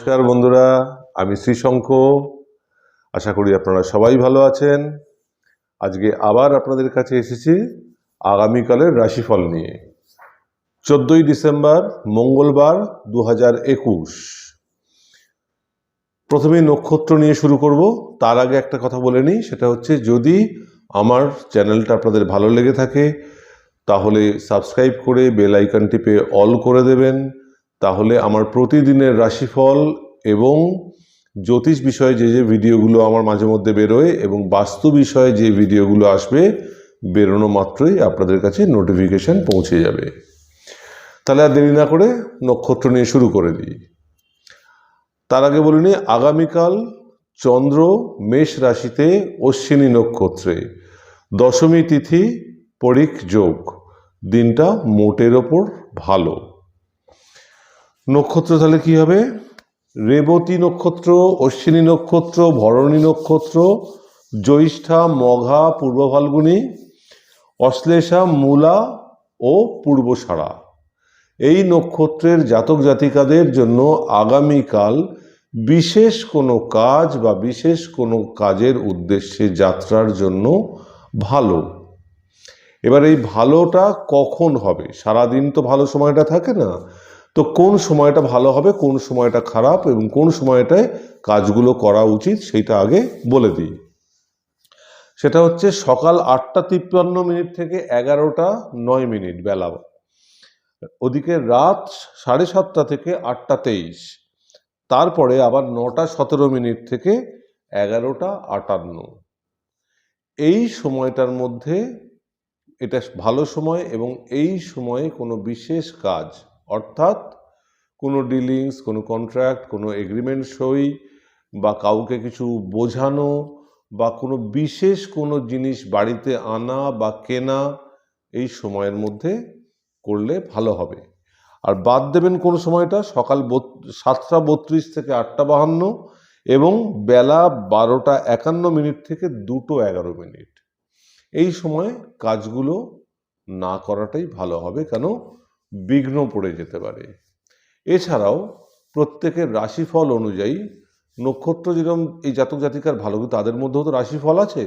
নমস্কার বন্ধুরা, আমি শ্রীশঙ্খ। আশা করি আপনারা সবাই ভালো আছেন। আজকে আবার আপনাদের কাছে এসেছি আগামীকালের রাশিফল নিয়ে। 14ই ডিসেম্বর মঙ্গলবার 2021। প্রথমেই নক্ষত্র নিয়ে শুরু করব। তার আগে একটা কথা বলে নিই, সেটা হচ্ছে যদি আমার চ্যানেলটা আপনাদের ভালো লেগে থাকে তাহলে সাবস্ক্রাইব করে বেল আইকন টিপে অল করে দেবেন। তাহলে আমার প্রতিদিনের রাশিফল এবং জ্যোতিষ বিষয়ে যে ভিডিওগুলো আমার মাঝে মধ্যে বেরোয় এবং বাস্তু বিষয়ে যে ভিডিওগুলো আসবে বেরোনো মাত্রই আপনাদের কাছে নোটিফিকেশন পৌঁছে যাবে। তাহলে আর দেরি না করে নক্ষত্র নিয়ে শুরু করে দিই। তার আগে বলিনি, আগামীকাল চন্দ্র মেষ রাশিতে অশ্বিনী নক্ষত্রে, দশমী তিথি পরিখ যোগ। দিনটা মোটের ওপর ভালো। নক্ষত্র তাহলে কি হবে? রেবতী নক্ষত্র, অশ্বিনী নক্ষত্র, ভরণী নক্ষত্র, জ্যৈষ্ঠা, মঘা, পূর্ব ফাল্গুনী, অশ্লেষা, মূলা ও পূর্বষাঢ়া। এই নক্ষত্রের জাতক জাতিকাদের জন্য আগামীকাল বিশেষ কোনো কাজ বা বিশেষ কোনো কাজের উদ্দেশ্যে যাত্রার জন্য ভালো। এবার এই ভালোটা কখন হবে? সারাদিন তো ভালো সময়টা থাকে না, তো কোন সময়টা ভালো হবে, কোন সময়টা খারাপ এবং কোন সময়টায় কাজগুলো করা উচিত সেইটা আগে বলে দিই। সেটা হচ্ছে সকাল 8:53 থেকে 11:09 বেলা, ওদিকে রাত 7:30 থেকে 8:23, তারপরে আবার 9:17 থেকে 11:58। এই সময়টার মধ্যে এটা ভালো সময় এবং এই সময়ে কোনো বিশেষ কাজ, অর্থাৎ কোনো ডিলিংস, কোনো কন্ট্রাক্ট, কোনো এগ্রিমেন্ট সই বা কাউকে কিছু বোঝানো বা কোনো বিশেষ কোনো জিনিস বাড়িতে আনা বা কেনা এই সময়ের মধ্যে করলে ভালো হবে। আর বাদ দেবেন কোন সময়টা? সকাল 7:32 থেকে 8:52 এবং বেলা 12:51 থেকে 2:11। এই সময় কাজগুলো না করাটাই ভালো হবে, কেন বিঘ্ন পড়ে যেতে পারে। এছাড়াও প্রত্যেকের রাশিফল অনুযায়ী নক্ষত্র যেরকম এই জাতক জাতিকার ভালো, তাদের মধ্যেও তো রাশিফল আছে।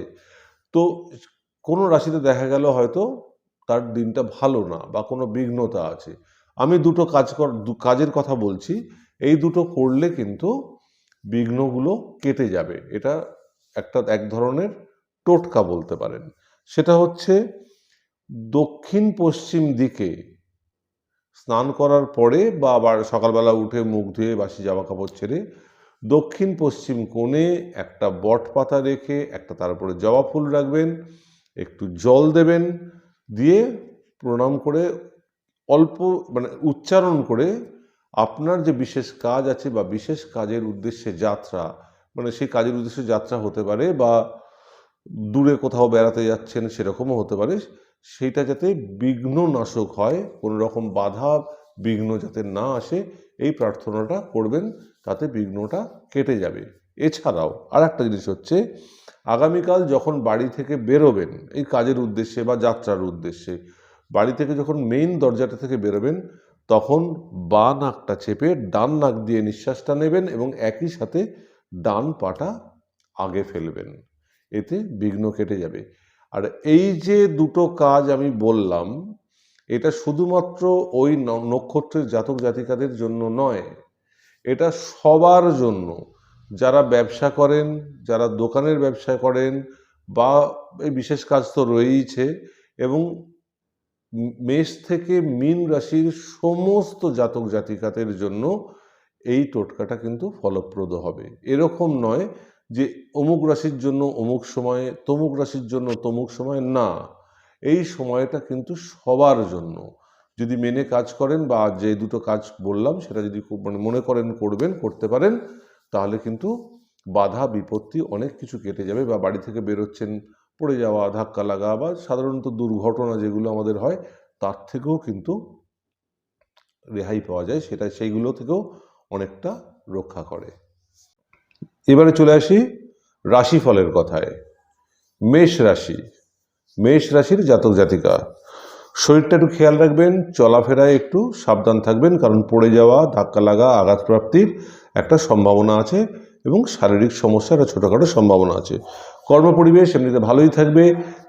তো কোনো রাশিতে দেখা গেল হয়তো তার দিনটা ভালো না বা কোনো বিঘ্নতা আছে। আমি দুটো কাজের কথা বলছি, এই দুটো করলে কিন্তু বিঘ্নগুলো কেটে যাবে। এটা এক ধরনের টোটকা বলতে পারেন। সেটা হচ্ছে দক্ষিণ পশ্চিম দিকে স্নান করার পরে বা আবার সকালবেলা উঠে মুখ ধুয়ে বাসি জামা কাপড় ছেড়ে দক্ষিণ পশ্চিম কোণে একটা বট পাতা রেখে একটা তার উপরে জবা ফুল রাখবেন, একটু জল দেবেন, দিয়ে প্রণাম করে অল্প উচ্চারণ করে আপনার যে বিশেষ কাজ আছে বা বিশেষ কাজের উদ্দেশ্যে যাত্রা, সেই কাজের উদ্দেশ্যে যাত্রা হতে পারে বা দূরে কোথাও বেড়াতে যাচ্ছেন সেরকমও হতে পারে, সেইটা যাতে বিঘ্ন নাশক হয়, কোনো রকম বাধা বিঘ্ন যাতে না আসে, এই প্রার্থনাটা করবেন, তাতে বিঘ্নটা কেটে যাবে। এছাড়াও আর একটা জিনিস হচ্ছে, আগামীকাল যখন বাড়ি থেকে বেরোবেন এই কাজের উদ্দেশ্যে বা যাত্রার উদ্দেশ্যে, বাড়ি থেকে যখন মেইন দরজাটা থেকে বেরোবেন তখন বাঁ নাকটা চেপে ডান নাক দিয়ে নিঃশ্বাসটা নেবেন এবং একই সাথে ডান পাটা আগে ফেলবেন, এতে বিঘ্ন কেটে যাবে। আর এই যে দুটো কাজ আমি বললাম, এটা শুধুমাত্র ওই নক্ষত্রের জাতক জাতিকাদের জন্য নয়, এটা সবার জন্য। যারা ব্যবসা করেন, যারা দোকানের ব্যবসা করেন বা এই বিশেষ কাজ তো রয়েইছে, এবং মেষ থেকে মীন রাশির সমস্ত জাতক জাতিকাদের জন্য এই টোটকাটা কিন্তু ফলপ্রদ হবে। এরকম নয় যে অমুক রাশির জন্য অমুক সময়ে, তমুক রাশির জন্য তমুক সময়, না, এই সময়টা কিন্তু সবার জন্য। যদি মেনে কাজ করেন বা যে দুটো কাজ বললাম সেটা যদি খুব মনে করেন করবেন, করতে পারেন, তাহলে কিন্তু বাধা বিপত্তি অনেক কিছু কেটে যাবে। বা বাড়ি থেকে বেরোচ্ছেন, পড়ে যাওয়া, ধাক্কা লাগা বা সাধারণত দুর্ঘটনা যেগুলো আমাদের হয় তার থেকেও কিন্তু রেহাই পাওয়া যায়, সেইগুলো থেকেও অনেকটা রক্ষা করে। এবারে চলে আসি রাশিফলের কথায়। মেষ রাশি, মেষ রাশির জাতক জাতিকা, শরীরটা একটু খেয়াল রাখবেন, চলাফেরায় একটু সাবধান থাকবেন, কারণ পড়ে যাওয়া, ধাক্কা লাগা, আঘাতপ্রাপ্তির একটা সম্ভাবনা আছে এবং শারীরিক সমস্যার একটা ছোটোখাটো সম্ভাবনা আছে। কর্মপরিবেশ এমনিতে ভালোই থাকবে,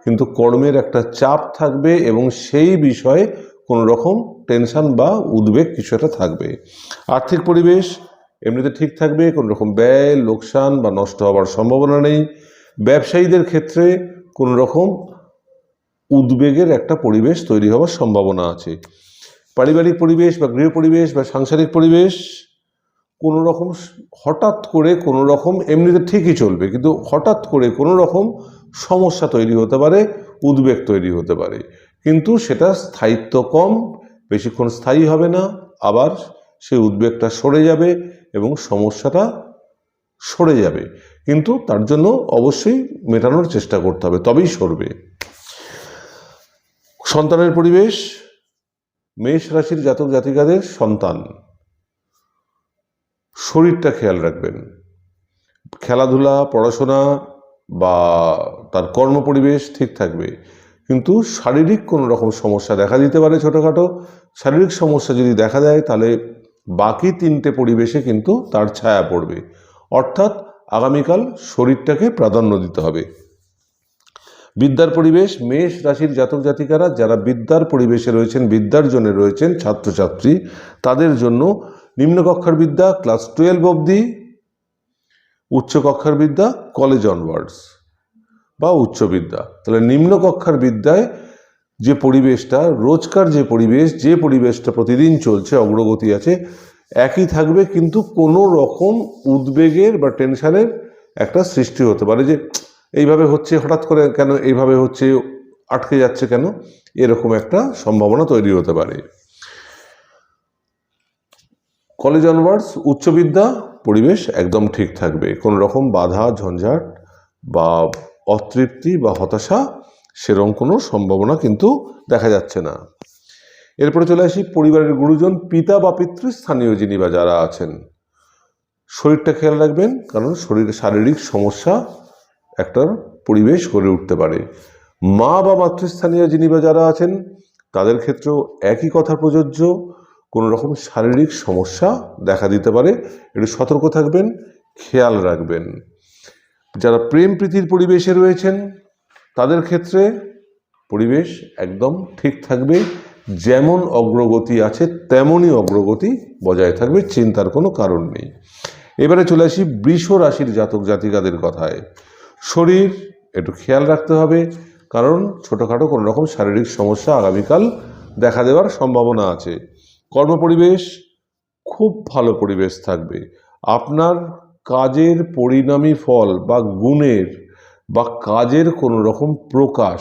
কিন্তু কর্মের একটা চাপ থাকবে এবং সেই বিষয়ে কোনো রকম টেনশন বা উদ্বেগ কিছু একটা থাকবে। আর্থিক পরিবেশ এমনিতে ঠিক থাকবে, কোনো রকম ব্যয়, লোকসান বা নষ্ট হওয়ার সম্ভাবনা নেই। ব্যবসায়ীদের ক্ষেত্রে কোনো রকম উদ্বেগের একটা পরিবেশ তৈরি হওয়ার সম্ভাবনা আছে। পারিবারিক পরিবেশ বা গৃহ পরিবেশ বা সাংসারিক পরিবেশ কোনো রকম হঠাৎ করে কোনো রকম এমনিতে ঠিকই চলবে, কিন্তু হঠাৎ করে কোনো রকম সমস্যা তৈরি হতে পারে, উদ্বেগ তৈরি হতে পারে, কিন্তু সেটা স্থায়িত্ব কম, বেশিক্ষণ স্থায়ী হবে না, আবার সেই উদ্বেগটা সরে যাবে এবং সমস্যাটা সরে যাবে, কিন্তু তার জন্য অবশ্যই মেটানোর চেষ্টা করতে হবে, তবেই সরবে। সন্তানের পরিবেশ, মেষ রাশির জাতক জাতিকাদের সন্তান শরীরটা খেয়াল রাখবেন। খেলাধুলা, পড়াশোনা বা তার কর্মপরিবেশ ঠিক থাকবে, কিন্তু শারীরিক কোনো রকম সমস্যা দেখা দিতে পারে। ছোটোখাটো শারীরিক সমস্যা যদি দেখা দেয় তাহলে বাকি 3টে পরিবেশে কিন্তু তার ছায়া পড়বে, অর্থাৎ আগামীকাল শরীরটাকে প্রাধান্য দিতে হবে। বিদ্যার পরিবেশ, মেষ রাশির জাতক জাতিকারা যারা বিদ্যার পরিবেশে রয়েছেন, বিদ্যার জন্য রয়েছেন ছাত্রছাত্রী, তাদের জন্য নিম্নকক্ষার বিদ্যা ক্লাস 12 অবধি, উচ্চকক্ষার বিদ্যা কলেজ অনওয়ার্ডস বা উচ্চ বিদ্যা। তাহলে নিম্নকক্ষার বিদ্যায় যে পরিবেশটা রোজকার যে পরিবেশটা প্রতিদিন চলছে, অগ্রগতি আছে, একই থাকবে, কিন্তু কোনো রকম উদ্বেগের বা টেনশনের একটা সৃষ্টি হতে পারে, যে এইভাবে হচ্ছে, হঠাৎ করে কেন এইভাবে হচ্ছে, আটকে যাচ্ছে কেন, এরকম একটা সম্ভাবনা তৈরি হতে পারে। কলেজ অনওয়ার্ডস উচ্চবিদ্যা পরিবেশ একদম ঠিক থাকবে, কোনো রকম বাধা ঝঞ্ঝাট বা অতৃপ্তি বা হতাশা সেরকম কোনো সম্ভাবনা কিন্তু দেখা যাচ্ছে না। এরপরে চলে আসি পরিবারের গুরুজন, পিতা বা পিতৃস্থানীয় যিনি বা যারা আছেন, শরীরটা খেয়াল রাখবেন, কারণ শারীরিক সমস্যা একটা পরিবেশ গড়ে উঠতে পারে। মা বা মাতৃস্থানীয় যিনি বা যারা আছেন তাদের ক্ষেত্রেও একই কথা প্রযোজ্য, কোনো রকম শারীরিক সমস্যা দেখা দিতে পারে, একটু সতর্ক থাকবেন, খেয়াল রাখবেন। যারা প্রেম প্রীতির পরিবেশে রয়েছেন তাদের ক্ষেত্রে পরিবেশ একদম ঠিক থাকবে, যেমন অগ্রগতি আছে তেমনই অগ্রগতি বজায় থাকবে, চিন্তার কোনো কারণ নেই। এবারে চলে আসি বৃষ রাশির জাতক জাতিকাদের কথায়। শরীর একটু খেয়াল রাখতে হবে, কারণ ছোটোখাটো কোনো রকম শারীরিক সমস্যা আগামীকাল দেখা দেওয়ার সম্ভাবনা আছে। কর্মপরিবেশ খুব ভালো পরিবেশ থাকবে, আপনার কাজের পরিণামী ফল বা গুণের বা কাজের কোনো রকম প্রকাশ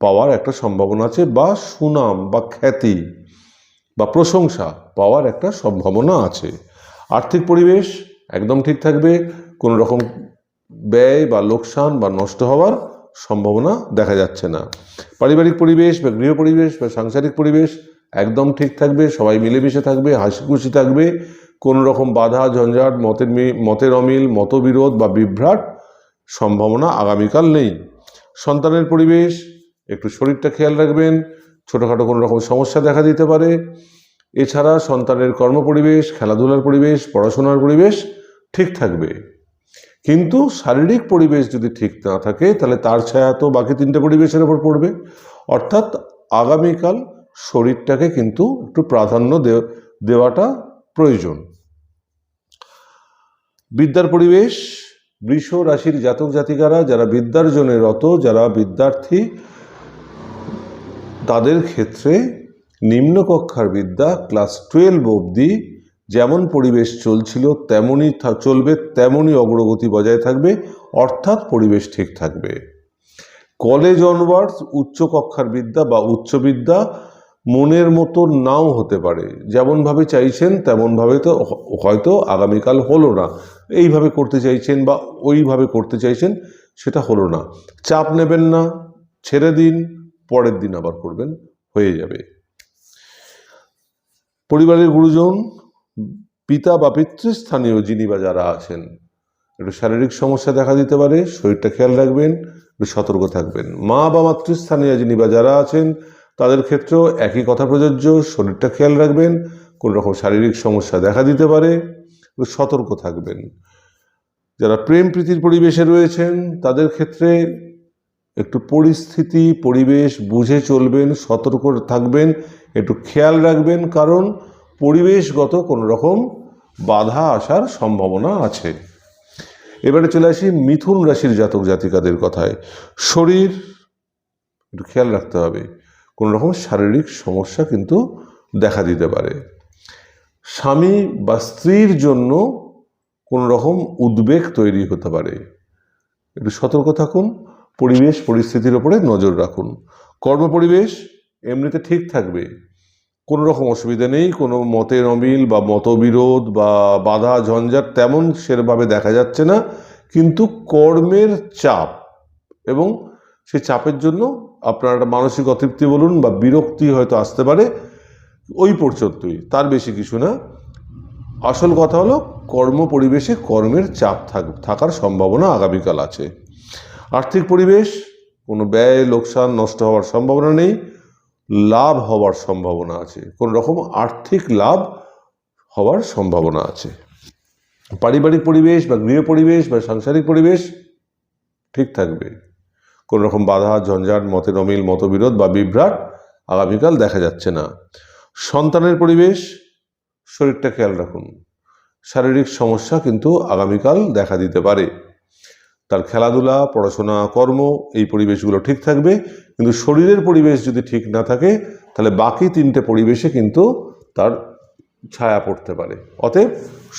পাওয়ার একটা সম্ভাবনা আছে, বা সুনাম বা খ্যাতি বা প্রশংসা পাওয়ার একটা সম্ভাবনা আছে। আর্থিক পরিবেশ একদম ঠিক থাকবে, কোনো রকম ব্যয় বা লোকসান বা নষ্ট হওয়ার সম্ভাবনা দেখা যাচ্ছে না। পারিবারিক পরিবেশ বা গৃহ পরিবেশ বা সাংসারিক পরিবেশ একদম ঠিক থাকবে, সবাই মিলেমিশে থাকবে, হাসি খুশি থাকবে, কোনো রকম বাধা ঝঞ্ঝাট, মতের অমিল, মতবিরোধ বা বিভ্রাট সম্ভাবনা আগামীকাল নেই। সন্তানের পরিবেশ একটু শরীরটা খেয়াল রাখবেন, ছোটোখাটো কোনো রকম সমস্যা দেখা দিতে পারে। এছাড়া সন্তানের কর্মপরিবেশ, খেলাধুলার পরিবেশ, পড়াশোনার পরিবেশ ঠিক থাকবে, কিন্তু শারীরিক পরিবেশ যদি ঠিক না থাকে তাহলে তার ছায়া তো বাকি 3টে পরিবেশের ওপর পড়বে, অর্থাৎ আগামীকাল শরীরটাকে কিন্তু একটু প্রাধান্য দেওয়াটা প্রয়োজন। বিদ্যার পরিবেশ, বৃষ রাশির জাতক জাতিকারা যারা বিদ্যার জন্য রত, যারা বিদ্যার্থী, তাদের ক্ষেত্রে নিম্নকক্ষার বিদ্যা ক্লাস 12 অবধি যেমন পরিবেশ চলছিল তেমনই চলবে, তেমনই অগ্রগতি বজায় থাকবে, অর্থাৎ পরিবেশ ঠিক থাকবে। কলেজ অনওয়ার্ডস উচ্চকক্ষার বিদ্যা বা উচ্চবিদ্যা মনের মতো নাও হতে পারে, যেমনভাবে চাইছেন তেমনভাবে তো হয়তো আগামীকাল হলো না, এইভাবে করতে চাইছেন বা ওইভাবে করতে চাইছেন, সেটা হলো না, চাপ নেবেন না, ছেড়ে দিন, পরের দিন আবার করবেন, হয়ে যাবে। পরিবারের গুরুজন, পিতা বা পিতৃস্থানীয় যিনি বা যারা আছেন, একটু শারীরিক সমস্যা দেখা দিতে পারে, শরীরটা খেয়াল রাখবেন, একটু সতর্ক থাকবেন। মা বা মাতৃস্থানীয় যিনি বা যারা আছেন তাদের ক্ষেত্রেও একই কথা প্রযোজ্য, শরীরটা খেয়াল রাখবেন, কোনো রকম শারীরিক সমস্যা দেখা দিতে পারে, সতর্ক থাকবেন। যারা প্রেম প্রীতির পরিবেশে রয়েছেন তাদের ক্ষেত্রে একটু পরিস্থিতি পরিবেশ বুঝে চলবেন, সতর্ক থাকবেন, একটু খেয়াল রাখবেন, কারণ পরিবেশগত কোনো রকম বাধা আসার সম্ভাবনা আছে। এবারে চলে আসি মিথুন রাশির জাতক জাতিকাদের কথায়। শরীর একটু খেয়াল রাখতে হবে, কোনো রকম শারীরিক সমস্যা কিন্তু দেখা দিতে পারে। স্বামী বা স্ত্রীর জন্য কোনো রকম উদ্বেগ তৈরি হতে পারে, একটু সতর্ক থাকুন। পরিবেশ পরিস্থিতির ওপরে নজর রাখুন। কর্মপরিবেশ এমনিতে ঠিক থাকবে, কোনো রকম অসুবিধা নেই, কোনো মতের অমিল বা মতবিরোধ বা বাধা ঝঞ্ঝাট তেমন সেরভাবে দেখা যাচ্ছে না, কিন্তু কর্মের চাপ এবং সেই চাপের জন্য আপনার একটা মানসিক অতৃপ্তি বলুন বা বিরক্তি হয়তো আসতে পারে, ওই পর্যন্তই, তার বেশি কিছু না। আসল কথা হলো কর্ম পরিবেশে কর্মের চাপ থাকার সম্ভাবনা আগামীকাল আছে। আর্থিক পরিবেশ কোনো ব্যয় লোকসান নষ্ট হওয়ার সম্ভাবনা নেই, লাভ হওয়ার সম্ভাবনা আছে, কোন রকম আর্থিক লাভ হওয়ার সম্ভাবনা আছে। পারিবারিক পরিবেশ বা গৃহ পরিবেশ বা সাংসারিক পরিবেশ ঠিক থাকবে, কোন রকম বাধা ঝঞ্ঝাট মতের অমিল মতবিরোধ বা বিভ্রাট আগামীকাল দেখা যাচ্ছে না। সন্তানের পরিবেশ, শরীরটা খেয়াল রাখুন, শারীরিক সমস্যা কিন্তু আগামীকাল দেখা দিতে পারে। তার খেলাধুলা পড়াশোনা কর্ম এই পরিবেশগুলো ঠিক থাকবে, কিন্তু শরীরের পরিবেশ যদি ঠিক না থাকে তাহলে বাকি তিনটে পরিবেশে কিন্তু তার ছায়া পড়তে পারে। অতএব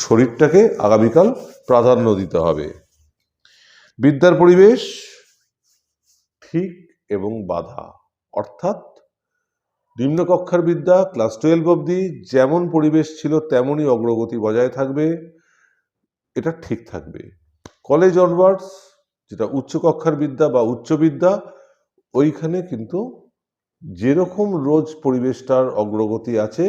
শরীরটাকে আগামীকাল প্রাধান্য দিতে হবে। বিদ্যার পরিবেশ ঠিক এবং বাধা, অর্থাৎ নিম্নকক্ষার বিদ্যা ক্লাস 12 অবধি যেমন পরিবেশ ছিল তেমনই অগ্রগতি বজায় থাকবে, এটা ঠিক থাকবে। কলেজ অনওয়ার্ডস যেটা উচ্চকক্ষার বিদ্যা বা উচ্চ বিদ্যা, ওইখানে কিন্তু যেরকম রোজ পরিবেশটার অগ্রগতি আছে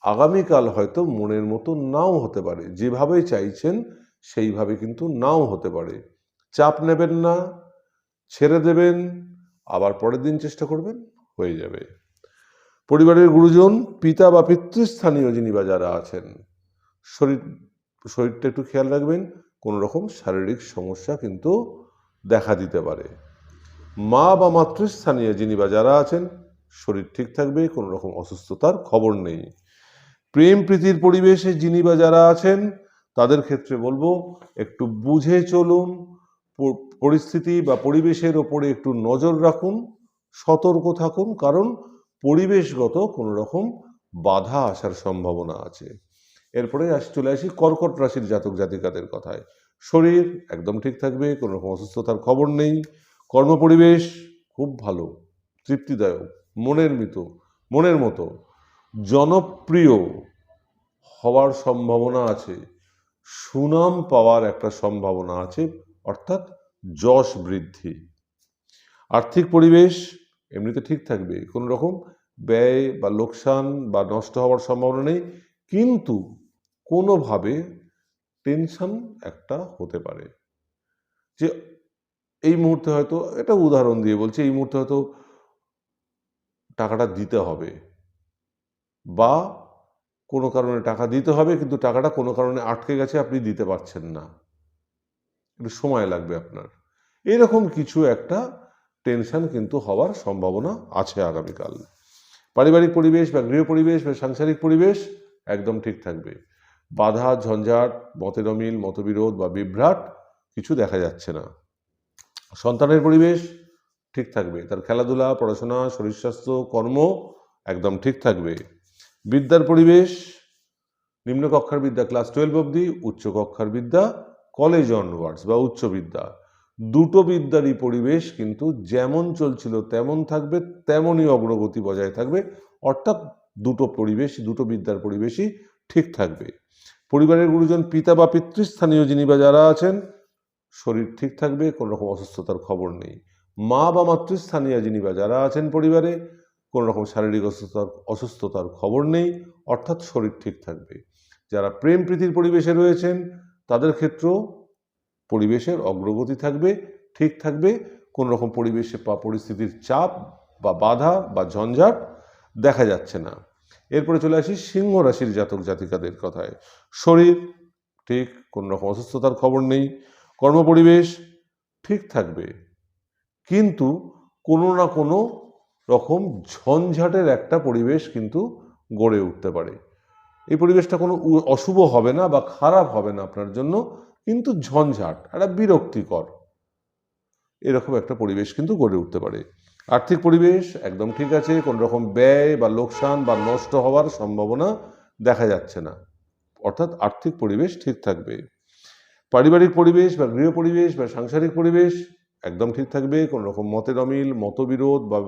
আগামীকাল হয়তো মনের মতো নাও হতে পারে, যেভাবে চাইছেন সেইভাবে কিন্তু নাও হতে পারে। চাপ নেবেন না, ছেড়ে দেবেন, আবার পরের দিন চেষ্টা করবেন, হয়ে যাবে। পরিবারের গুরুজন পিতা বা পিতৃস্থানীয় যিনি বা যারা আছেন, শরীরটা একটু খেয়াল রাখবেন, কোনো রকম শারীরিক সমস্যা কিন্তু দেখা দিতে পারে। মা বা মাতৃস্থানীয় যিনি বা যারা আছেন, শরীর ঠিক থাকবে, কোনো রকম অসুস্থতার খবর নেই। প্রেম প্রীতির পরিবেশে যিনি বা যারা আছেন তাদের ক্ষেত্রে বলবো একটু বুঝে চলুন, পরিস্থিতি বা পরিবেশের ওপরে একটু নজর রাখুন, সতর্ক থাকুন, কারণ পরিবেশগত কোনো রকম বাধা আসার সম্ভাবনা আছে। এরপরে চলে আসি কর্কট রাশির জাতক জাতিকাদের কথায়। শরীর একদম ঠিক থাকবে, কোনো রকম অসুস্থতার খবর নেই। কর্মপরিবেশ খুব ভালো, তৃপ্তিদায়ক, মনের মতো জনপ্রিয় হওয়ার সম্ভাবনা আছে, সুনাম পাওয়ার একটা সম্ভাবনা আছে, অর্থাৎ যশ বৃদ্ধি। আর্থিক পরিবেশ এমনিতে ঠিক থাকবে, কোনো রকম ব্যয় বা লোকসান বা নষ্ট হওয়ার সম্ভাবনা নেই, কিন্তু কোনোভাবে টেনশন একটা হতে পারে যে এই মুহূর্তে হয়তো, এটা উদাহরণ দিয়ে বলছি, এই মুহূর্তে হয়তো টাকাটা দিতে হবে বা কোনো কারণে টাকা দিতে হবে, কিন্তু টাকাটা কোনো কারণে আটকে গেছে, আপনি দিতে পারছেন না, একটু সময় লাগবে আপনার, এরকম কিছু একটা টেনশন কিন্তু হওয়ার সম্ভাবনা আছে আগামীকাল। পারিবারিক পরিবেশ বা গৃহ পরিবেশ বা সাংসারিক পরিবেশ একদম ঠিক থাকবে, বাধা ঝঞ্ঝাট মতের অমিল মতবিরোধ বা বিভ্রাট কিছু দেখা যাচ্ছে না। সন্তানের পরিবেশ ঠিক থাকবে, তার খেলাধুলা পড়াশোনা শরীর স্বাস্থ্য কর্ম একদম ঠিক থাকবে। বিদ্যার পরিবেশ নিম্নকক্ষার বিদ্যা ক্লাস 12 অবধি, উচ্চকক্ষার বিদ্যা কলেজ অনওয়ার্ডস বা উচ্চ বিদ্যা, দুটো বিদ্যারই পরিবেশ কিন্তু যেমন চলছিল তেমন থাকবে, তেমনই অগ্রগতি বজায় থাকবে, অর্থাৎ দুটো বিদ্যার পরিবেশই ঠিক থাকবে। পরিবারের গুরুজন পিতা বা পিতৃস্থানীয় যিনি বা যারা আছেন, শরীর ঠিক থাকবে, কোনো রকম অসুস্থতার খবর নেই। মা বা মাতৃস্থানীয় যিনি বা যারা আছেন পরিবারে, কোনো রকম শারীরিক অসুস্থতার খবর নেই, অর্থাৎ শরীর ঠিক থাকবে। যারা প্রেম প্রীতির পরিবেশে রয়েছেন তাদের ক্ষেত্রেও পরিবেশের অগ্রগতি থাকবে, ঠিক থাকবে, কোনো রকম পরিবেশে বা পরিস্থিতির চাপ বা বাধা বা ঝঞ্ঝাট দেখা যাচ্ছে না। এরপরে চলে আসি সিংহ রাশির জাতক জাতিকাদের কথায়। শরীর ঠিক, কোনো রকম অসুস্থতার খবর নেই। কর্মপরিবেশ ঠিক থাকবে, কিন্তু কোনো না কোনো রকম ঝঞ্ঝাটের একটা পরিবেশ কিন্তু গড়ে উঠতে পারে। এই পরিবেশটা কোনো অশুভ হবে না বা খারাপ হবে না আপনার জন্য, কিন্তু ঝঞ্ঝাট, একটা বিরক্তিকর এরকম একটা পরিবেশ কিন্তু গড়ে উঠতে পারে। আর্থিক পরিবেশ একদম ঠিক আছে, কোনো রকম ব্যয় বা লোকসান বা নষ্ট হওয়ার সম্ভাবনা দেখা যাচ্ছে না, অর্থাৎ আর্থিক পরিবেশ ঠিক থাকবে। পারিবারিক পরিবেশ বা গৃহ পরিবেশ বা সাংসারিক পরিবেশ একদম ঠিক থাকবে, কোনো রকম মতের অমিল, মতবিরোধ বা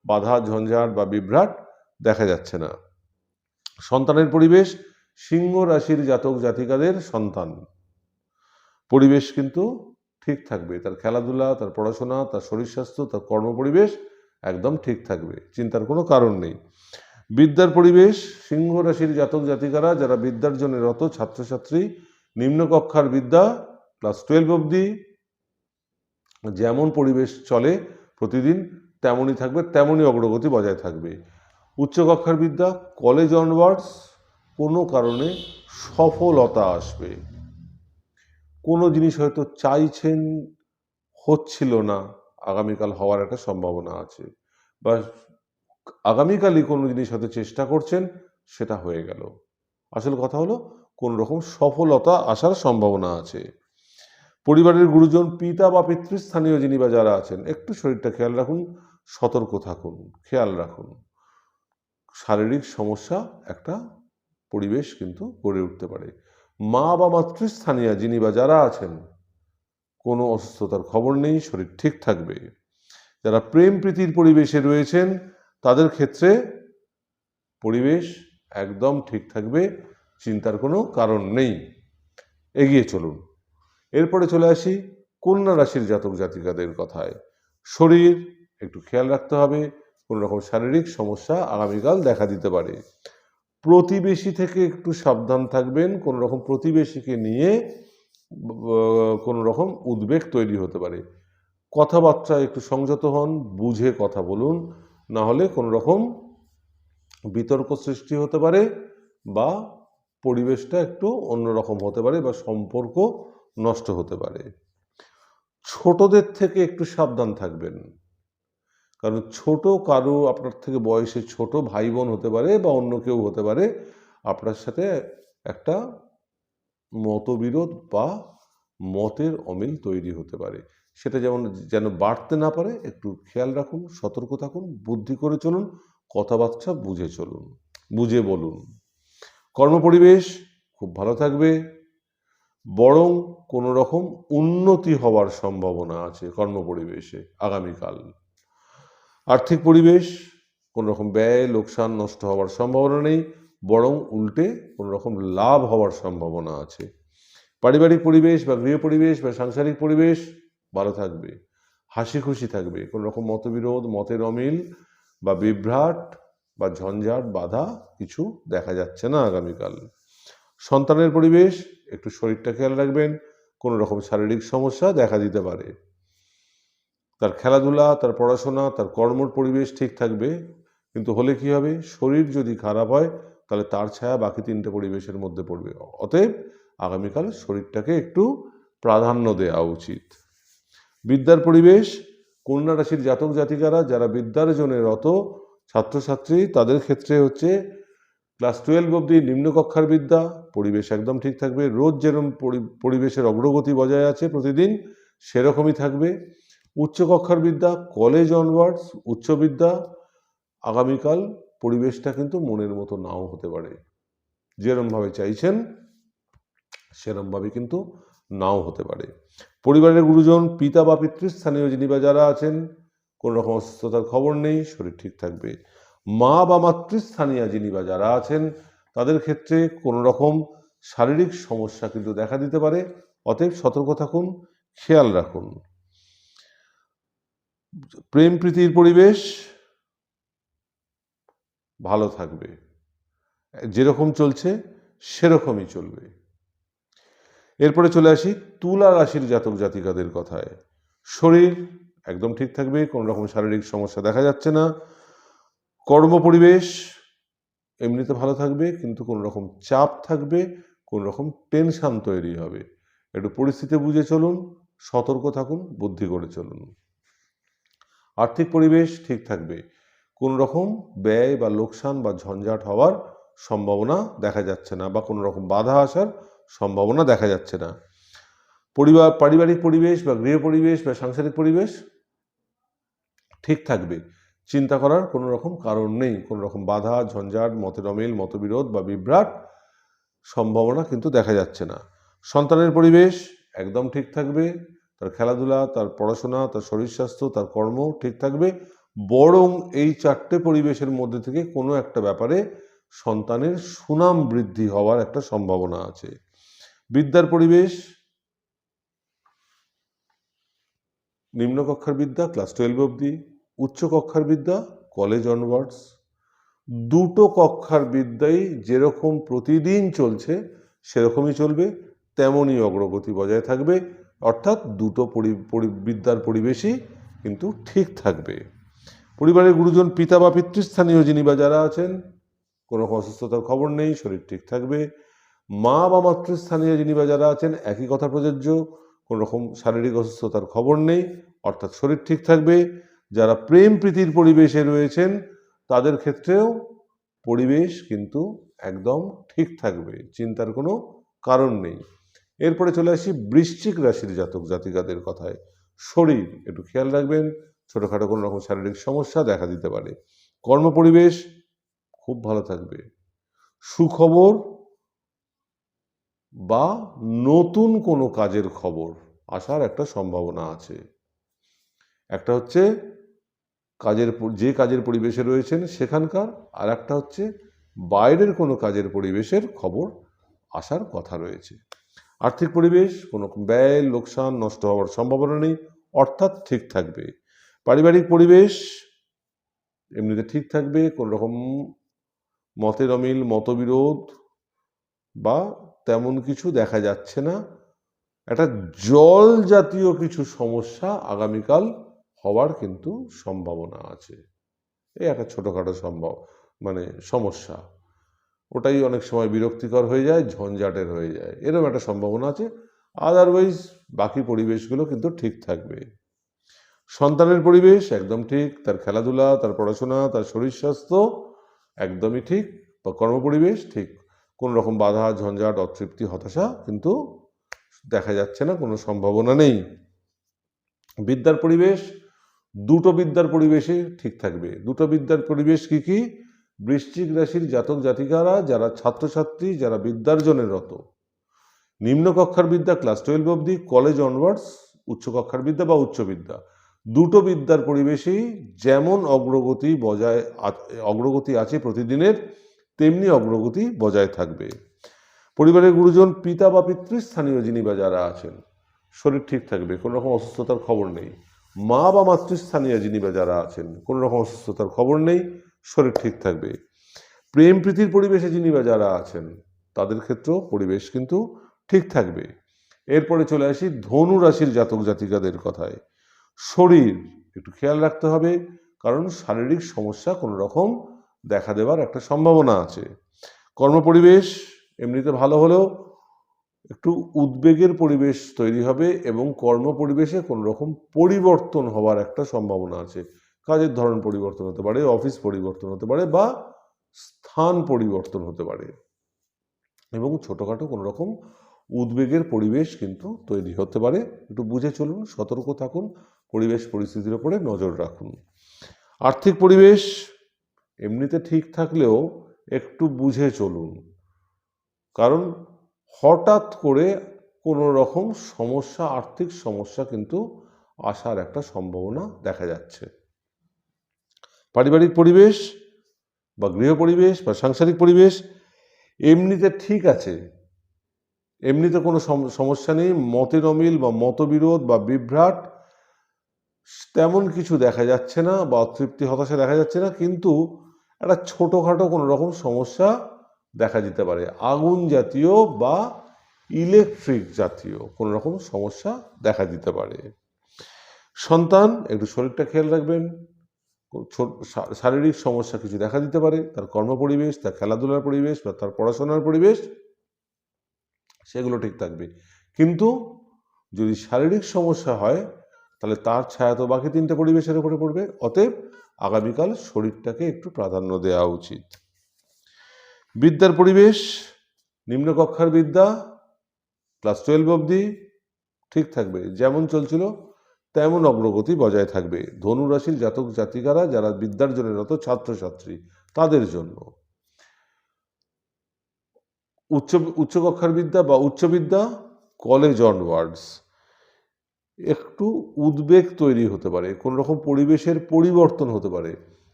বাধা ঝঞ্ঝাট বা বিভ্রাট দেখা যাচ্ছে না। সন্তানের পরিবেশ, সিংহ রাশির জাতক জাতিকাদের সন্তান পরিবেশ কিন্তু ঠিক থাকবে, তার খেলাধুলা, তার পড়াশোনা, তার শরীর স্বাস্থ্য, তার কর্মপরিবেশ একদম ঠিক থাকবে, চিন্তার কোনো কারণ নেই। বিদ্যার পরিবেশ, সিংহ রাশির জাতক জাতিকারা যারা বিদ্যার জন্য রত ছাত্রছাত্রী, নিম্নকক্ষার বিদ্যা ক্লাস 12 অবধি যেমন পরিবেশ চলে প্রতিদিন তেমনই থাকবে, তেমনই অগ্রগতি বজায় থাকবে। উচ্চকক্ষার বিদ্যা কলেজ অনওয়ার্ডস কোনো কারণে সফলতা আসবে। কোনো জিনিস হয়তো চাইছেন, হচ্ছিল না, আগামীকাল হওয়ার একটা সম্ভাবনা আছে, বা আগামীকালই কোনো জিনিস হয়তো চেষ্টা করছেন, সেটা হয়ে গেল। আসল কথা হলো কোনো রকম সফলতা আসার সম্ভাবনা আছে। পরিবারের গুরুজন, পিতা বা পিতৃস্থানীয় যিনি বা যারা আছেন, একটু শরীরটা খেয়াল রাখুন, সতর্ক থাকুন, খেয়াল রাখুন। শারীরিক সমস্যা একটা পরিবেশ কিন্তু গড়ে উঠতে পারে। মা বা মাতৃস্থানীয় যিনি বা যারা আছেন, কোনো অসুস্থতার খবর নেই, শরীর ঠিক থাকবে। যারা প্রেম প্রীতির পরিবেশে রয়েছেন তাদের ক্ষেত্রে পরিবেশ একদম ঠিক থাকবে, চিন্তার কোনো কারণ নেই। এগিয়ে চলুন। এরপরে চলে আসি কন্যা রাশির জাতক জাতিকাদের কথায়। শরীর একটু খেয়াল রাখতে হবে, কোনো রকম শারীরিক সমস্যা আগামীকাল দেখা দিতে পারে। প্রতিবেশী থেকে একটু সাবধান থাকবেন, কোনো রকম প্রতিবেশীকে নিয়ে কোনো রকম উদ্বেগ তৈরি হতে পারে। কথাবার্তা একটু সংযত হন, বুঝে কথা বলুন, না হলে কোনো রকম বিতর্ক সৃষ্টি হতে পারে বা পরিবেশটা একটু অন্যরকম হতে পারে বা সম্পর্ক নষ্ট হতে পারে। ছোটদের থেকে একটু সাবধান থাকবেন, কারণ ছোট কারো আপনার থেকে বয়সে ছোট ভাই বোন হতে পারে বা অন্য কেউ হতে পারে, আপনার সাথে একটা মতবিরোধ বা মতের অমিল তৈরি হতে পারে। সেটা যেন বাড়তে না পারে, একটু খেয়াল রাখুন, সতর্ক থাকুন, বুদ্ধি করে চলুন, কথাবার্তা বুঝে চলুন, বুঝে বলুন। কর্মপরিবেশ খুব ভালো থাকবে, বরং কোনো রকম উন্নতি হওয়ার সম্ভাবনা আছে কর্মপরিবেশে আগামীকাল। আর্থিক পরিবেশ কোনো রকম ব্যয়, লোকসান, নষ্ট হওয়ার সম্ভাবনা নেই, বরং উল্টে কোনো রকম লাভ হওয়ার সম্ভাবনা আছে। পারিবারিক পরিবেশ বা গৃহ পরিবেশ বা সাংসারিক পরিবেশ ভালো থাকবে, হাসি খুশি থাকবে, কোনো রকম মতবিরোধ, মতের অমিল বা বিভ্রাট বা ঝঞ্ঝাট বাধা কিছু দেখা যাচ্ছে না আগামীকাল। সন্তানের পরিবেশ একটু শরীরটা খেয়াল রাখবেন, কোনো রকম শারীরিক সমস্যা দেখা দিতে পারে। তার খেলাধুলা, তার পড়াশোনা, তার কর্মর পরিবেশ ঠিক থাকবে, কিন্তু হলে কি হবে, শরীর যদি খারাপ হয় তাহলে তার ছায়া বাকি তিনটে পরিবেশের মধ্যে পড়বে। অতএব আগামীকাল শরীরটাকে একটু প্রাধান্য দেওয়া উচিত। বিদ্যার পরিবেশ, কন্যা রাশির জাতক জাতিকারা যারা বিদ্যার জন্য রত ছাত্রছাত্রী, তাদের ক্ষেত্রে হচ্ছে ক্লাস 12 অবধি নিম্নকক্ষার বিদ্যা পরিবেশ একদম ঠিক থাকবে। রোজ যেরকম পরিবেশের অগ্রগতি বজায় আছে প্রতিদিন, সেরকমই থাকবে। উচ্চকক্ষার বিদ্যা কলেজ অনওয়ার্ডস, উচ্চ বিদ্যা আগামীকাল পরিবেশটা কিন্তু মনের মতো নাও হতে পারে, যেরমভাবে চাইছেন সেরমভাবে কিন্তু নাও হতে পারে। পরিবারের গুরুজন, পিতা বা পিতৃস্থানীয় যিনি বা যারা আছেন, কোনো রকম অসুস্থতার খবর নেই, শরীর ঠিক থাকবে। মা বা মাতৃস্থানীয় যিনি বা যারা আছেন তাদের ক্ষেত্রে কোনো রকম শারীরিক সমস্যা কিন্তু দেখা দিতে পারে, অতএব সতর্ক থাকুন, খেয়াল রাখুন। প্রেম প্রীতির পরিবেশ ভালো থাকবে, যেরকম চলছে সেরকমই চলবে। এরপরে চলে আসি তুলা রাশির জাতক জাতিকাদের কথায়। শরীর একদম ঠিক থাকবে, কোনো রকম শারীরিক সমস্যা দেখা যাচ্ছে না। কর্মপরিবেশ এমনিতে ভালো থাকবে, কিন্তু কোনো রকম চাপ থাকবে, কোনো রকম টেনশন তৈরি হবে। একটু পরিস্থিতি বুঝে চলুন, সতর্ক থাকুন, বুদ্ধি করে চলুন। আর্থিক পরিবেশ ঠিক থাকবে, কোনো রকম ব্যয় বা লোকসান বা ঝঞ্ঝাট হওয়ার সম্ভাবনা দেখা যাচ্ছে না, বা কোনো রকম বাধা আসার সম্ভাবনা দেখা যাচ্ছে না। পারিবারিক পরিবেশ বা গৃহ পরিবেশ বা সাংসারিক পরিবেশ ঠিক থাকবে, চিন্তা করার কোনো রকম কারণ নেই। কোনো রকম বাধা, ঝঞ্ঝাট, মতের অমিল, মতবিরোধ বা বিভ্রাট সম্ভাবনা কিন্তু দেখা যাচ্ছে না। সন্তানের পরিবেশ একদম ঠিক থাকবে, তার খেলাধুলা, তার পড়াশোনা, তার শরীর স্বাস্থ্য, তার কর্ম ঠিক থাকবে। বরং এই 4টে পরিবেশের মধ্যে থেকে কোনো একটা ব্যাপারে সন্তানের সুনাম বৃদ্ধি হওয়ার একটা সম্ভাবনা আছে। বিদ্যার পরিবেশ, নিম্ন কক্ষার বিদ্যা ক্লাস 12 অবধি, উচ্চ কক্ষার বিদ্যা কলেজ অনওয়ার্ডস। দুটো কক্ষার বিদ্যাই যেরকম প্রতিদিন চলছে সেরকমই চলবে, তেমনই অগ্রগতি বজায় থাকবে। অর্থাৎ দুটো বিদ্যার পরিবেশই কিন্তু ঠিক থাকবে। পরিবারের গুরুজন, পিতা বা পিতৃস্থানীয় যিনি বা যারা আছেন, কোনো রকম অসুস্থতার খবর নেই, শরীর ঠিক থাকবে। মা বা মাতৃস্থানীয় যিনি বা যারা আছেন, একই কথা প্রযোজ্য, কোনো রকম শারীরিক অসুস্থতার খবর নেই, অর্থাৎ শরীর ঠিক থাকবে। যারা প্রেম প্রীতির পরিবেশে রয়েছেন তাদের ক্ষেত্রেও পরিবেশ কিন্তু একদম ঠিক থাকবে, চিন্তার কোনো কারণ নেই। এরপরে চলে আসি বৃশ্চিক রাশির জাতক জাতিকাদের কথায়। শরীর একটু খেয়াল রাখবেন, ছোটোখাটো কোনো রকম শারীরিক সমস্যা দেখা দিতে পারে। কর্মপরিবেশ খুব ভালো থাকবে। সুখবর বা নতুন কোনো কাজের খবর আসার একটা সম্ভাবনা আছে। একটা হচ্ছে যে কাজের পরিবেশে রয়েছেন সেখানকার, আর একটা হচ্ছে বাইরের কোনো কাজের পরিবেশের খবর আসার কথা রয়েছে। আর্থিক পরিবেশ কোনো ব্যয়, লোকসান, নষ্ট হওয়ার সম্ভাবনা নেই, অর্থাৎ ঠিক থাকবে। পারিবারিক পরিবেশ এমনিতে ঠিক থাকবে, কোনো রকম মতের অমিল, মতবিরোধ বা তেমন কিছু দেখা যাচ্ছে না। একটা জল জাতীয় কিছু সমস্যা আগামীকাল হওয়ার কিন্তু সম্ভাবনা আছে। এই একটা ছোটোখাটো সমস্যা, ওটাই অনেক সময় বিরক্তিকর হয়ে যায়, ঝঞ্ঝাটের হয়ে যায়, এরকম একটা সম্ভাবনা আছে। আদারওয়াইজ বাকি পরিবেশগুলো কিন্তু ঠিক থাকবে। সন্তানের পরিবেশ একদম ঠিক, তার খেলাধুলা, তার পড়াশোনা, তার শরীর স্বাস্থ্য একদমই ঠিক, বা কর্মপরিবেশ ঠিক। কোনো রকম বাধা, ঝঞ্ঝাট, অতৃপ্তি, হতাশা কিন্তু দেখা যাচ্ছে না, কোনো সম্ভাবনা নেই। বিদ্যার পরিবেশ, দুটো বিদ্যার পরিবেশই ঠিক থাকবে। দুটো বিদ্যার পরিবেশ কি কি? বৃশ্চিক রাশির জাতক জাতিকারা যারা ছাত্রছাত্রী, যারা বিদ্যার্জনের রত, নিম্ন কক্ষার বিদ্যা ক্লাস 12 অবধি, কলেজ অনওয়ার্ডস, উচ্চ কক্ষার বিদ্যা বা উচ্চ বিদ্যা, দুটো বিদ্যার পরিবেশেই যেমন অগ্রগতি আছে প্রতিদিনের, তেমনি অগ্রগতি বজায় থাকবে। পরিবারের গুরুজন, পিতা বা পিতৃস্থানীয় যিনি বা যারা আছেন, শরীর ঠিক থাকবে, কোনো রকম অসুস্থতার খবর নেই। মা বা মাতৃস্থানীয় যিনি বা যারা আছেন, কোনো রকম অসুস্থতার খবর নেই, শরীর ঠিক থাকবে। প্রেম প্রীতির পরিবেশে যিনি বা যারা আছেন তাদের ক্ষেত্রেও পরিবেশ কিন্তু ঠিক থাকবে। এরপরে চলে আসি ধনু রাশির জাতক জাতিকাদের কথায়। শরীর একটু খেয়াল রাখতে হবে, কারণ শারীরিক সমস্যা কোনো রকম দেখা দেওয়ার একটা সম্ভাবনা আছে। কর্মপরিবেশ এমনিতে ভালো হলেও একটু উদ্বেগের পরিবেশ তৈরি হবে, এবং কর্মপরিবেশে কোনো রকম পরিবর্তন হওয়ার একটা সম্ভাবনা আছে। কাজের ধরন পরিবর্তন হতে পারে, অফিস পরিবর্তন হতে পারে, বা স্থান পরিবর্তন হতে পারে, এবং ছোটোখাটো কোনো রকম উদ্বেগের পরিবেশ কিন্তু তৈরি হতে পারে। একটু বুঝে চলুন, সতর্ক থাকুন, পরিবেশ পরিস্থিতির উপরে নজর রাখুন। আর্থিক পরিবেশ এমনিতে ঠিক থাকলেও একটু বুঝে চলুন, কারণ হঠাৎ করে কোনো রকম সমস্যা, আর্থিক সমস্যা কিন্তু আসার একটা সম্ভাবনা দেখা যাচ্ছে। পারিবারিক পরিবেশ বা গৃহ পরিবেশ বা সাংসারিক পরিবেশ এমনিতে ঠিক আছে, এমনিতে কোনো সমস্যা নেই, মতের অমিল বা মতবিরোধ বা বিভ্রাট তেমন কিছু দেখা যাচ্ছে না, বা অতৃপ্তি, হতাশা দেখা যাচ্ছে না। কিন্তু একটা ছোটোখাটো কোনো রকম সমস্যা দেখা দিতে পারে, আগুন জাতীয় বা ইলেকট্রিক জাতীয় কোনো রকম সমস্যা দেখা দিতে পারে। সন্তান একটু শরীরটা খেয়াল রাখবেন, শারীরিক সমস্যা কিছু দেখা দিতে পারে, তার কর্মপরিবেশ, তার খেলাধুলার পরিবেশ বা তার পড়াশোনার পরিবেশ, সেগুলো ঠিক থাকবে। কিন্তু যদি শারীরিক সমস্যা হয় তাহলে তার ছায়া তো বাকি তিনটে পরিবেশের উপরে পড়বে। অতএব আগামীকাল শরীরটাকে একটু প্রাধান্য দেওয়া উচিত। বিদ্যার পরিবেশ, নিম্নকক্ষার বিদ্যা ক্লাস 12 অবধি ঠিক থাকবে, যেমন চলছিল তেমন অগ্রগতি বজায় থাকবে। ধনু রাশির জাতক জাতিকারা যারা বিদ্যার জন্য রত ছাত্রছাত্রী তাদের জন্য। উচ্চকক্ষার বিদ্যা বা উচ্চবিদ্যা কলেজ অনওয়ার্ডস একটু উদ্বেগ তৈরি হতে পারে, কোনো রকম পরিবেশের পরিবর্তন হতে পারে,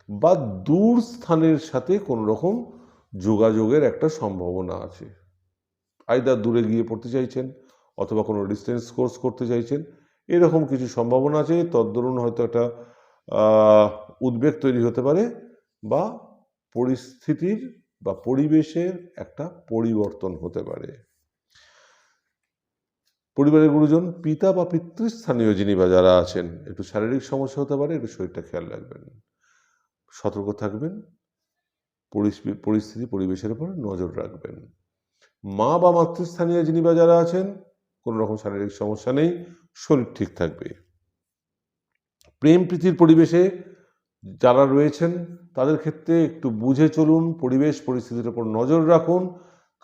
বা দূর স্থানের সাথে কোনো রকম যোগাযোগের একটা সম্ভাবনা আছে। আইদার দূরে গিয়ে পড়তে চাইছেন অথবা কোনো ডিস্টেন্স কোর্স করতে চাইছেন, এরকম কিছু সম্ভাবনা আছে। তদ্দরুন হয়তো একটা উদ্বেগ তৈরি হতে পারে বা পরিস্থিতির বা পরিবেশের একটা পরিবর্তন হতে পারে। পরিবারের গুরুজন, পিতা বা পিতৃস্থানীয় যিনি বা যারা আছেন, একটু শারীরিক সমস্যা হতে পারে, একটু শরীরটা খেয়াল রাখবেন, সতর্ক থাকবেন, পরিস্থিতি পরিবেশের উপর নজর রাখবেন। মা বা মাতৃস্থানীয় যিনি বা যারা আছেন, কোনো রকম শারীরিক সমস্যা নেই, শরীর ঠিক থাকবে। প্রেম প্রীতির পরিবেশে যারা রয়েছেন তাদের ক্ষেত্রে একটু বুঝে চলুন, পরিবেশ পরিস্থিতির উপর নজর রাখুন,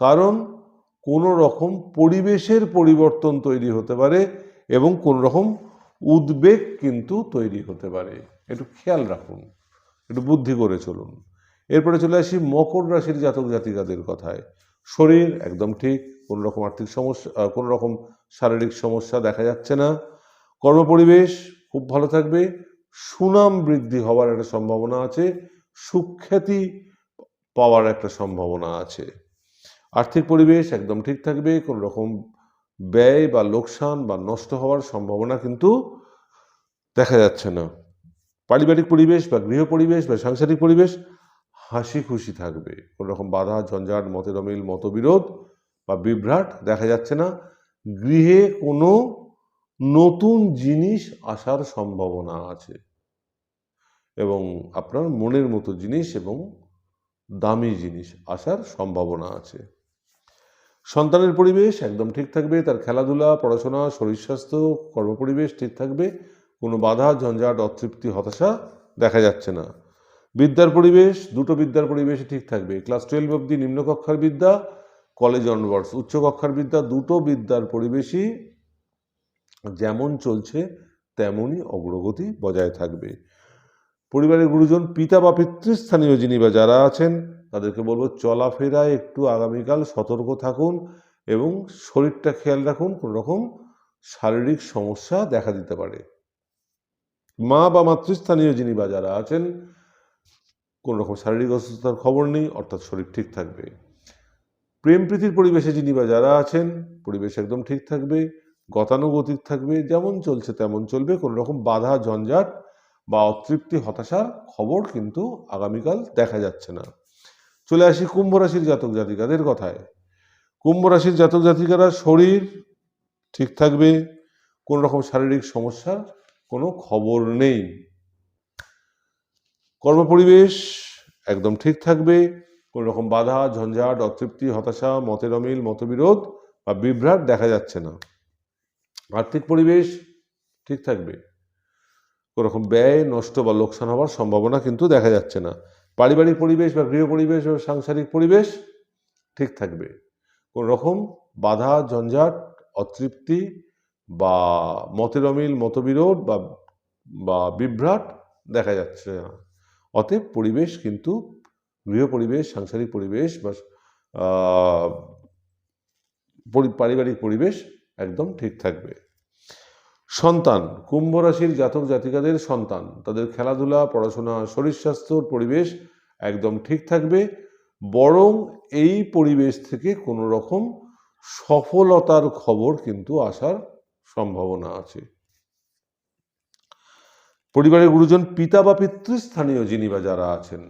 কারণ কোনো রকম পরিবেশের পরিবর্তন তৈরি হতে পারে এবং কোনো রকম উদ্বেগ কিন্তু তৈরি হতে পারে। একটু খেয়াল রাখুন, একটু বুদ্ধি করে চলুন। এরপরে চলে আসি মকর রাশির জাতক জাতিকাদের কথায়। শরীর একদম ঠিক, কোনো রকম আর্থিক সমস্যা, কোনো রকম শারীরিক সমস্যা দেখা যাচ্ছে না। কর্মপরিবেশ খুব ভালো থাকবে, সুনাম বৃদ্ধি হওয়ার একটা সম্ভাবনা আছে, সুখ্যাতি পাওয়ার একটা সম্ভাবনা আছে। আর্থিক পরিবেশ একদম ঠিক থাকবে, কোনো রকম ব্যয় বা লোকসান বা নষ্ট হওয়ার সম্ভাবনা কিন্তু দেখা যাচ্ছে না। পারিবারিক পরিবেশ বা গৃহ পরিবেশ বা সাংসারিক পরিবেশ হাসি খুশি থাকবে, কোনো রকম বাধা ঝঞ্ঝাট, মতের অমিল, মতবিরোধ বা বিভ্রাট দেখা যাচ্ছে না। গৃহে কোনো নতুন জিনিস আসার সম্ভাবনা আছে এবং আপনার মনের মতো জিনিস এবং দামি জিনিস আসার সম্ভাবনা আছে। সন্তানের পরিবেশ একদম ঠিক থাকবে, তার খেলাধুলা, পড়াশোনা, শরীর স্বাস্থ্য, কর্মপরিবেশ ঠিক থাকবে, কোনো বাধা ঝঞ্ঝাট, অতৃপ্তি, হতাশা দেখা যাচ্ছে না। বিদ্যার পরিবেশ, দুটো বিদ্যার পরিবেশই ঠিক থাকবে, ক্লাস 12 অবধি নিম্নকক্ষার বিদ্যা, কলেজ অনওয়ার্ডস উচ্চকক্ষার বিদ্যা, দুটো বিদ্যার পরিবেশই যেমন চলছে তেমনই অগ্রগতি বজায় থাকবে। পরিবারের গুরুজন, পিতা বা পিতৃস্থানীয় যিনি বা যারা আছেন তাদেরকে বলবো চলাফেরায় একটু আগামীকাল সতর্ক থাকুন এবং শরীরটা খেয়াল রাখুন, কোনো রকম শারীরিক সমস্যা দেখা দিতে পারে। মা বা মাতৃস্থানীয় যিনি বা যারা আছেন কোনো রকম শারীরিক অসুস্থতার খবর নেই, অর্থাৎ শরীর ঠিক থাকবে। প্রেম প্রীতির পরিবেশে যিনি বা যারা আছেন পরিবেশ একদম ঠিক থাকবে, গতানুগতিক থাকবে, যেমন চলছে তেমন চলবে, কোনো রকম বাধা ঝঞ্ঝাট বা অতৃপ্তি, হতাশার খবর কিন্তু আগামীকাল দেখা যাচ্ছে না। চলে আসি কুম্ভ রাশির জাতক জাতিকাদের কথায়। কুম্ভ রাশির জাতক জাতিকারা শরীর ঠিক থাকবে, কোনো রকম শারীরিক সমস্যার কোনো খবর নেই। কর্মপরিবেশ একদম ঠিক থাকবে, কোনো রকম বাধা ঝঞ্ঝাট, অতৃপ্তি, হতাশা, মতের অমিল, মতবিরোধ বা বিভ্রাট দেখা যাচ্ছে না। আর্থিক পরিবেশ ঠিক থাকবে, কোনো রকম ব্যয় নষ্ট বা লোকসান হওয়ার সম্ভাবনা কিন্তু দেখা যাচ্ছে না। পারিবারিক পরিবেশ বা গৃহ পরিবেশ বা সাংসারিক পরিবেশ ঠিক থাকবে, কোনো রকম বাধা ঝঞ্ঝাট, অতৃপ্তি বা মতের অমিল, মতবিরোধ বা বিভ্রাট দেখা যাচ্ছে না। অতএব পরিবেশ কিন্তু গৃহ পরিবেশ, সাংসারিক পরিবেশ বা পারিবারিক পরিবেশ একদম ঠিক থাকবে। সন্তান, কুম্ভ রাশির জাতক জাতিকাদের সন্তান, তাদের খেলাধুলা, পড়াশোনা, শরীর স্বাস্থ্যর পরিবেশ একদম ঠিক থাকবে, বরং এই পরিবেশ থেকে কোনো রকম সফলতার খবর কিন্তু আসার সম্ভাবনা আছে। পরিবারের গুরুজন, পিতা বা পিতৃস্থানীয় যিনি বা যারা আছেন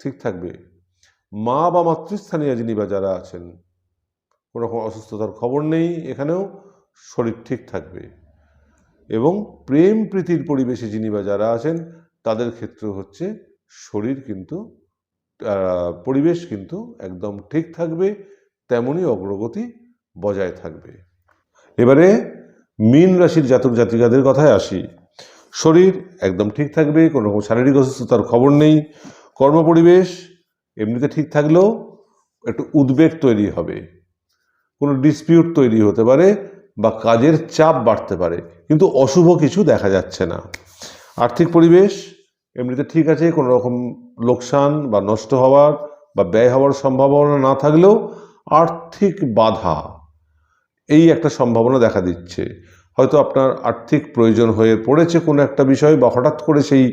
ঠিক থাকবে, মা বা মাতৃস্থানীয় যিনি বা যারা আছেন কোনো রকম অসুস্থতার খবর নেই, এখানেও শরীর ঠিক থাকবে এবং প্রেম প্রীতির পরিবেশে যিনি বা যারা আছেন তাদের ক্ষেত্রে হচ্ছে শরীর কিন্তু পরিবেশ কিন্তু একদম ঠিক থাকবে, তেমনই অগ্রগতি বজায় থাকবে। এবারে মীন রাশির জাতক জাতিকাদের কথায় আসি। শরীর একদম ঠিক থাকবে, কোনো রকম শারীরিক অসুস্থতার খবর নেই। কর্মপরিবেশ এমনিতে ঠিক থাকলেও একটু উদ্বেগ তৈরি হবে, কোনো ডিসপিউট তৈরি হতে পারে বা কাজের চাপ বাড়তে পারে, কিন্তু অশুভ কিছু দেখা যাচ্ছে না। আর্থিক পরিবেশ এমনিতে ঠিক আছে, কোনো রকম লোকসান বা নষ্ট হওয়ার বা ব্যয় হওয়ার সম্ভাবনা না থাকলেও আর্থিক বাধা এই একটা সম্ভাবনা দেখা দিচ্ছে। হয়তো আপনার আর্থিক প্রয়োজন হয়ে পড়েছে কোনো একটা বিষয়, বা হঠাৎ করে সেই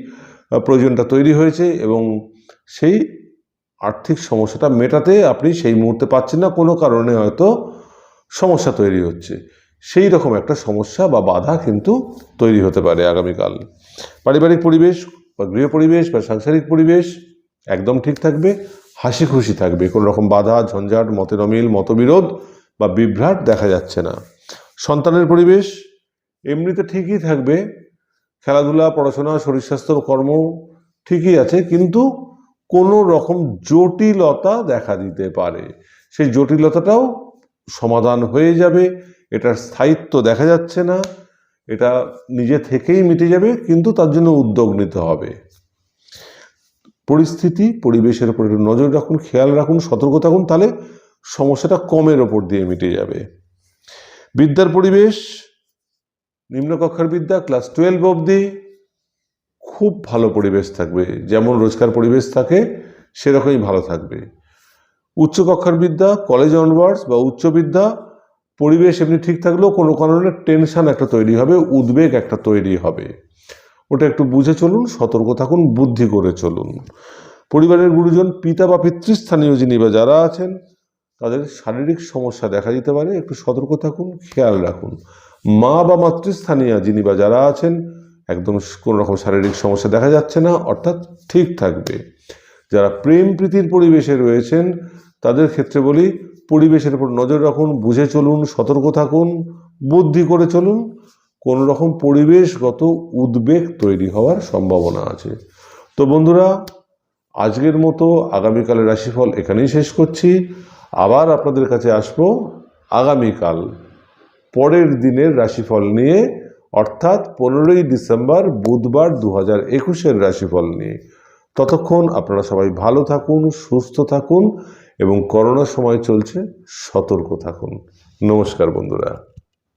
প্রয়োজনটা তৈরি হয়েছে এবং সেই আর্থিক সমস্যাটা মেটাতে আপনি সেই মুহূর্তে পাচ্ছেন না, কোনো কারণে হয়তো সমস্যা তৈরি হচ্ছে। সেই রকম একটা সমস্যা বা বাধা কিন্তু তৈরি হতে পারে আগামীকাল। পারিবারিক পরিবেশ বা গৃহ পরিবেশ বা সাংসারিক পরিবেশ একদম ঠিক থাকবে, হাসি খুশি থাকবে, কোনো রকম বাধা ঝঞ্ঝাট মতের অমিল মতবিরোধ বা বিভ্রাট দেখা যাচ্ছে না। সন্তানের পরিবেশ এমনিতে ঠিকই থাকবে, খেলাধুলা পড়াশোনা শরীর স্বাস্থ্য কর্ম ঠিকই আছে, কিন্তু কোনো রকম জটিলতা দেখা দিতে পারে। সেই জটিলতাটাও সমাধান হয়ে যাবে, এটার স্থায়িত্ব দেখা যাচ্ছে না, এটা নিজে থেকেই মিটে যাবে, কিন্তু তার জন্য উদ্যোগ নিতে হবে। পরিস্থিতি পরিবেশের উপর একটু নজর রাখুন, খেয়াল রাখুন, সতর্ক থাকুন, তাহলে সমস্যাটা কমের ওপর দিয়ে মিটে যাবে। বিদ্যার পরিবেশ নিম্নকক্ষার বিদ্যা ক্লাস 12 অবধি খুব ভালো পরিবেশ থাকবে, যেমন রোজকার পরিবেশ থাকে সেরকমই ভালো থাকবে। উচ্চকক্ষার বিদ্যা কলেজ অনওয়ার্ডস বা উচ্চ বিদ্যা পরিবেশ এমনি ঠিক থাকলেও কোনো কারণে টেনশন একটা তৈরি হবে, উদ্বেগ একটা তৈরি হবে, ওটা একটু বুঝে চলুন, সতর্ক থাকুন, বুদ্ধি করে চলুন। পরিবারের গুরুজন পিতা বা পিতৃস্থানীয় যিনি বা যারা আছেন তাদের শারীরিক সমস্যা দেখা দিতে পারে, একটু সতর্ক থাকুন, খেয়াল রাখুন। মা বা মাতৃস্থানীয় যিনি বা যারা আছেন একদম কোনো রকম শারীরিক সমস্যা দেখা যাচ্ছে না, অর্থাৎ ঠিক থাকবে। যারা প্রেম প্রীতির পরিবেশে রয়েছেন তাদের ক্ষেত্রে বলি, পরিবেশের উপর নজর রাখুন, বুঝে চলুন, সতর্ক থাকুন, বুদ্ধি করে চলুন, কোনো রকম পরিবেশগত উদ্বেগ তৈরি হওয়ার সম্ভাবনা আছে। তো বন্ধুরা, আজকের মতো আগামীকালের রাশিফল এখানেই শেষ করছি। আবার আপনাদের কাছে আসবো আগামীকাল পরের দিনের রাশিফল নিয়ে, অর্থাৎ 15ই ডিসেম্বর বুধবার 2021-এর রাশিফল নিয়ে। ততক্ষণ আপনারা সবাই ভালো থাকুন, সুস্থ থাকুন এবং করোনার সময় চলছে, সতর্ক থাকুন। নমস্কার বন্ধুরা।